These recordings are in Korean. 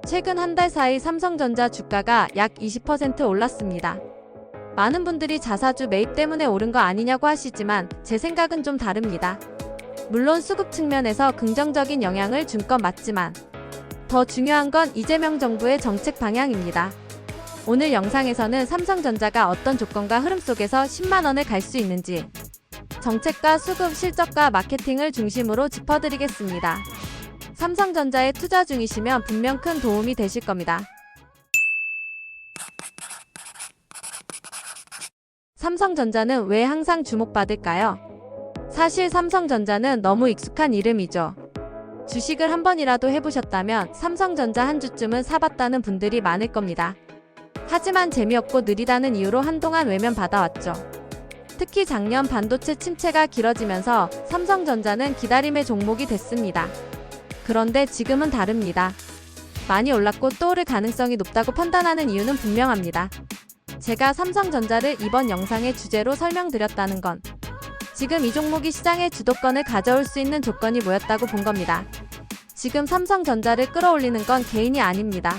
최근 한 달 사이 삼성전자 주가가 약 20% 올랐습니다. 많은 분들이 자사주 매입 때문에 오른 거 아니냐고 하시지만 제 생각은 좀 다릅니다. 물론 수급 측면에서 긍정적인 영향을 준 건 맞지만 더 중요한 건 이재명 정부의 정책 방향입니다. 오늘 영상에서는 삼성전자가 어떤 조건과 흐름 속에서 10만 원을 갈 수 있는지 정책과 수급, 실적과 마케팅을 중심으로 짚어드리겠습니다. 삼성전자에 투자 중이시면 분명 큰 도움이 되실 겁니다. 삼성전자는 왜 항상 주목받을까요? 사실 삼성전자는 너무 익숙한 이름이죠. 주식을 한 번이라도 해보셨다면 삼성전자 한 주쯤은 사봤다는 분들이 많을 겁니다. 하지만 재미없고 느리다는 이유로 한동안 외면받아왔죠. 특히 작년 반도체 침체가 길어지면서 삼성전자는 기다림의 종목이 됐습니다. 그런데 지금은 다릅니다. 많이 올랐고 또 오를 가능성이 높다고 판단하는 이유는 분명합니다. 제가 삼성전자를 이번 영상의 주제로 설명드렸다는 건 지금 이 종목이 시장의 주도권을 가져올 수 있는 조건이 모였다고 본 겁니다. 지금 삼성전자를 끌어올리는 건 개인이 아닙니다.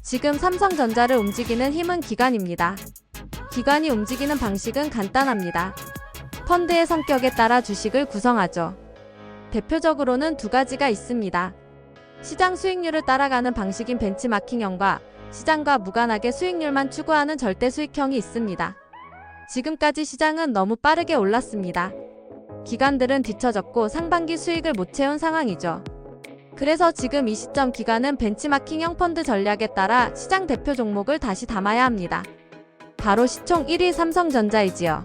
지금 삼성전자를 움직이는 힘은 기관입니다. 기관이 움직이는 방식은 간단합니다. 펀드의 성격에 따라 주식을 구성하죠. 대표적으로는 두 가지가 있습니다. 시장 수익률을 따라가는 방식인 벤치마킹형과 시장과 무관하게 수익률만 추구하는 절대 수익형이 있습니다. 지금까지 시장은 너무 빠르게 올랐습니다. 기관들은 뒤처졌고 상반기 수익을 못 채운 상황이죠. 그래서 지금 이 시점 기관은 벤치마킹형 펀드 전략에 따라 시장 대표 종목을 다시 담아야 합니다. 바로 시총 1위 삼성전자이지요.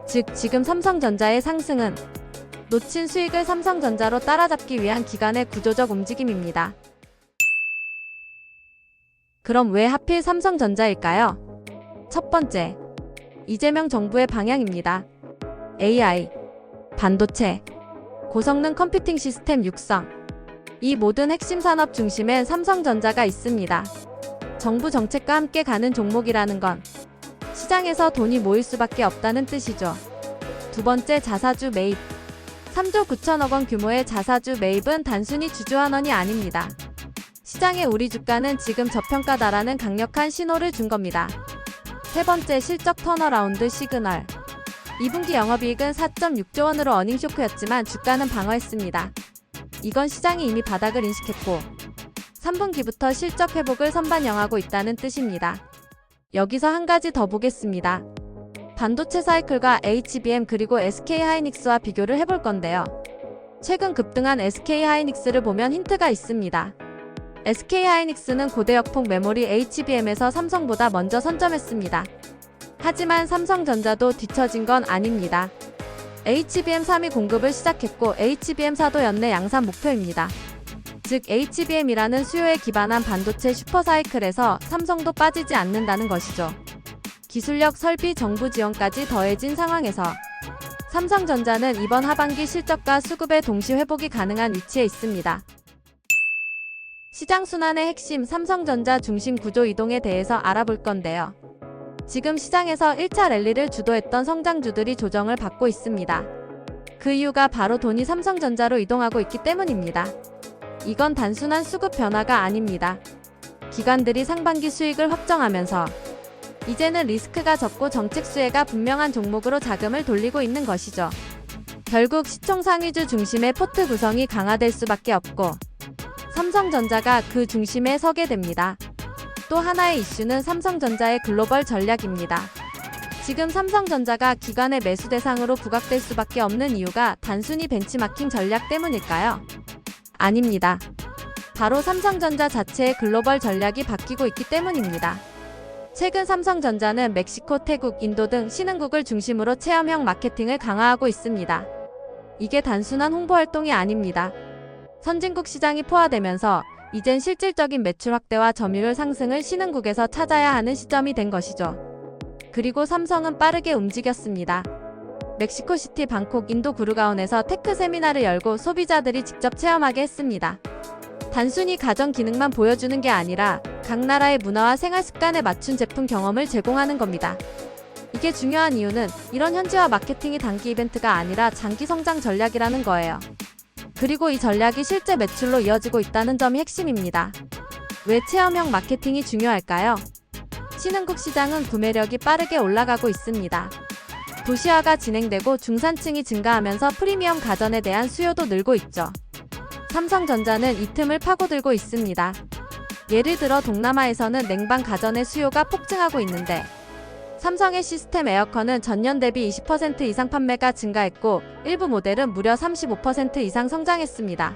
즉 지금 삼성전자의 상승은 놓친 수익을 삼성전자로 따라잡기 위한 기관의 구조적 움직임입니다. 그럼 왜 하필 삼성전자일까요? 첫 번째, 이재명 정부의 방향입니다. AI, 반도체, 고성능 컴퓨팅 시스템 육성, 이 모든 핵심 산업 중심엔 삼성전자가 있습니다. 정부 정책과 함께 가는 종목이라는 건 시장에서 돈이 모일 수밖에 없다는 뜻이죠. 두 번째, 자사주 매입. 3조 9천억 원 규모의 자사주 매입은 단순히 주주환원이 아닙니다. 시장의 우리 주가는 지금 저평가다라는 강력한 신호를 준 겁니다. 세 번째, 실적 턴어라운드 시그널. 2분기 영업이익은 4.6조 원으로 어닝 쇼크였지만 주가는 방어했습니다. 이건 시장이 이미 바닥을 인식했고 3분기부터 실적 회복을 선반영하고 있다는 뜻입니다. 여기서 한 가지 더 보겠습니다. 반도체 사이클과 HBM 그리고 SK하이닉스와 비교를 해볼 건데요. 최근 급등한 SK하이닉스를 보면 힌트가 있습니다. SK하이닉스는 고대역폭 메모리 HBM에서 삼성보다 먼저 선점했습니다. 하지만 삼성전자도 뒤처진 건 아닙니다. HBM 3위 공급을 시작했고 HBM4도 연내 양산 목표입니다. 즉 HBM이라는 수요에 기반한 반도체 슈퍼사이클에서 삼성도 빠지지 않는다는 것이죠. 기술력, 설비, 정부 지원까지 더해진 상황에서 삼성전자는 이번 하반기 실적과 수급의 동시 회복이 가능한 위치에 있습니다. 시장 순환의 핵심 삼성전자 중심 구조 이동에 대해서 알아볼 건데요. 지금 시장에서 1차 랠리를 주도했던 성장주들이 조정을 받고 있습니다. 그 이유가 바로 돈이 삼성전자로 이동하고 있기 때문입니다. 이건 단순한 수급 변화가 아닙니다. 기관들이 상반기 수익을 확정하면서 이제는 리스크가 적고 정책 수혜가 분명한 종목으로 자금을 돌리고 있는 것이죠. 결국 시총 상위주 중심의 포트 구성이 강화될 수밖에 없고 삼성전자가 그 중심에 서게 됩니다. 또 하나의 이슈는 삼성전자의 글로벌 전략입니다. 지금 삼성전자가 기관의 매수 대상으로 부각될 수밖에 없는 이유가 단순히 벤치마킹 전략 때문일까요? 아닙니다. 바로 삼성전자 자체의 글로벌 전략이 바뀌고 있기 때문입니다. 최근 삼성전자는 멕시코, 태국, 인도 등 신흥국을 중심으로 체험형 마케팅을 강화하고 있습니다. 이게 단순한 홍보 활동이 아닙니다. 선진국 시장이 포화되면서 이젠 실질적인 매출 확대와 점유율 상승을 신흥국에서 찾아야 하는 시점이 된 것이죠. 그리고 삼성은 빠르게 움직였습니다. 멕시코시티, 방콕, 인도 구르가온에서 테크 세미나를 열고 소비자들이 직접 체험하게 했습니다. 단순히 가전 기능만 보여주는 게 아니라 각 나라의 문화와 생활 습관에 맞춘 제품 경험을 제공하는 겁니다. 이게 중요한 이유는 이런 현지화 마케팅이 단기 이벤트가 아니라 장기 성장 전략이라는 거예요. 그리고 이 전략이 실제 매출로 이어지고 있다는 점이 핵심입니다. 왜 체험형 마케팅이 중요할까요? 신흥국 시장은 구매력이 빠르게 올라가고 있습니다. 도시화가 진행되고 중산층이 증가하면서 프리미엄 가전에 대한 수요도 늘고 있죠. 삼성전자는 이 틈을 파고들고 있습니다. 예를 들어 동남아에서는 냉방 가전의 수요가 폭증하고 있는데 삼성의 시스템 에어컨은 전년 대비 20% 이상 판매가 증가했고 일부 모델은 무려 35% 이상 성장했습니다.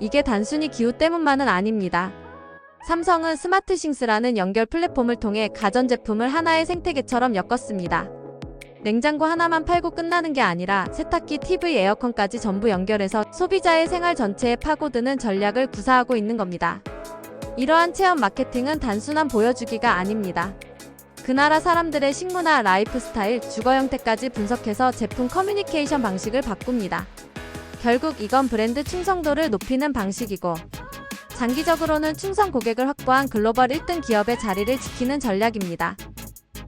이게 단순히 기후 때문만은 아닙니다. 삼성은 스마트싱스라는 연결 플랫폼을 통해 가전제품을 하나의 생태계처럼 엮었습니다. 냉장고 하나만 팔고 끝나는 게 아니라 세탁기, TV, 에어컨까지 전부 연결해서 소비자의 생활 전체에 파고드는 전략을 구사하고 있는 겁니다. 이러한 체험 마케팅은 단순한 보여주기가 아닙니다. 그 나라 사람들의 식문화, 라이프 스타일, 주거 형태까지 분석해서 제품 커뮤니케이션 방식을 바꿉니다. 결국 이건 브랜드 충성도를 높이는 방식이고 장기적으로는 충성 고객을 확보한 글로벌 1등 기업의 자리를 지키는 전략입니다.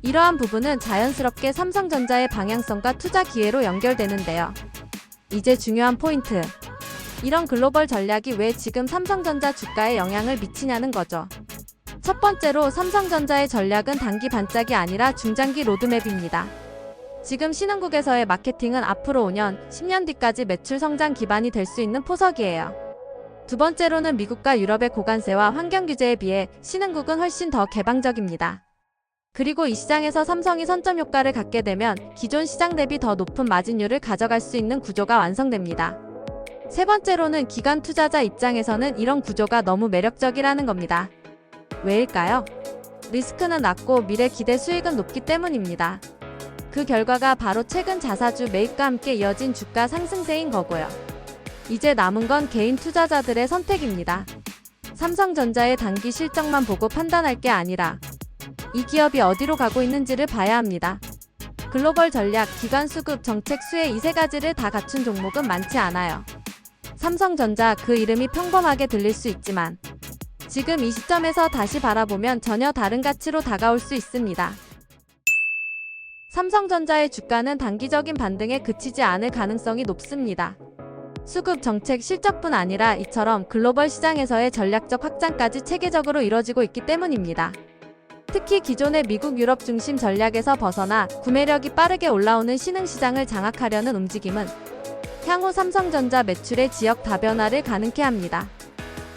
이러한 부분은 자연스럽게 삼성전자의 방향성과 투자 기회로 연결되는데요. 이제 중요한 포인트. 이런 글로벌 전략이 왜 지금 삼성전자 주가에 영향을 미치냐는 거죠. 첫 번째로 삼성전자의 전략은 단기 반짝이 아니라 중장기 로드맵입니다. 지금 신흥국에서의 마케팅은 앞으로 5년, 10년 뒤까지 매출 성장 기반이 될 수 있는 포석이에요. 두 번째로는 미국과 유럽의 고관세와 환경 규제에 비해 신흥국은 훨씬 더 개방적입니다. 그리고 이 시장에서 삼성이 선점 효과를 갖게 되면 기존 시장 대비 더 높은 마진율을 가져갈 수 있는 구조가 완성됩니다. 세 번째로는 기관 투자자 입장에서는 이런 구조가 너무 매력적이라는 겁니다. 왜일까요? 리스크는 낮고 미래 기대 수익은 높기 때문입니다. 그 결과가 바로 최근 자사주 매입과 함께 이어진 주가 상승세인 거고요. 이제 남은 건 개인 투자자들의 선택입니다. 삼성전자의 단기 실적만 보고 판단할 게 아니라 이 기업이 어디로 가고 있는지를 봐야 합니다. 글로벌 전략, 기관 수급, 정책 수혜 이 세 가지를 다 갖춘 종목은 많지 않아요. 삼성전자 그 이름이 평범하게 들릴 수 있지만 지금 이 시점에서 다시 바라보면 전혀 다른 가치로 다가올 수 있습니다. 삼성전자의 주가는 단기적인 반등에 그치지 않을 가능성이 높습니다. 수급 정책 실적뿐 아니라 이처럼 글로벌 시장에서의 전략적 확장까지 체계적으로 이뤄지고 있기 때문입니다. 특히 기존의 미국, 유럽 중심 전략에서 벗어나 구매력이 빠르게 올라오는 신흥시장을 장악하려는 움직임은 향후 삼성전자 매출의 지역 다변화를 가능케 합니다.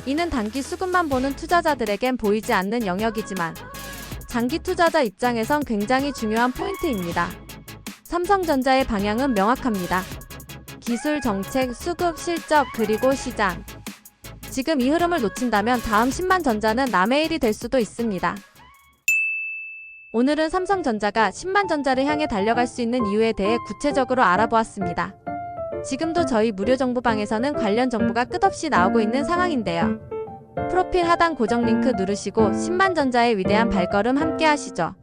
이는 단기 수급만 보는 투자자들에겐 보이지 않는 영역이지만 장기 투자자 입장에선 굉장히 중요한 포인트입니다. 삼성전자의 방향은 명확합니다. 기술, 정책, 수급, 실적, 그리고 시장. 지금 이 흐름을 놓친다면 다음 10만 전자는 남의 일이 될 수도 있습니다. 오늘은 삼성전자가 10만 전자를 향해 달려갈 수 있는 이유에 대해 구체적으로 알아보았습니다. 지금도 저희 무료 정보방에서는 관련 정보가 끝없이 나오고 있는 상황인데요. 프로필 하단 고정 링크 누르시고 10만 전자의 위대한 발걸음 함께 하시죠.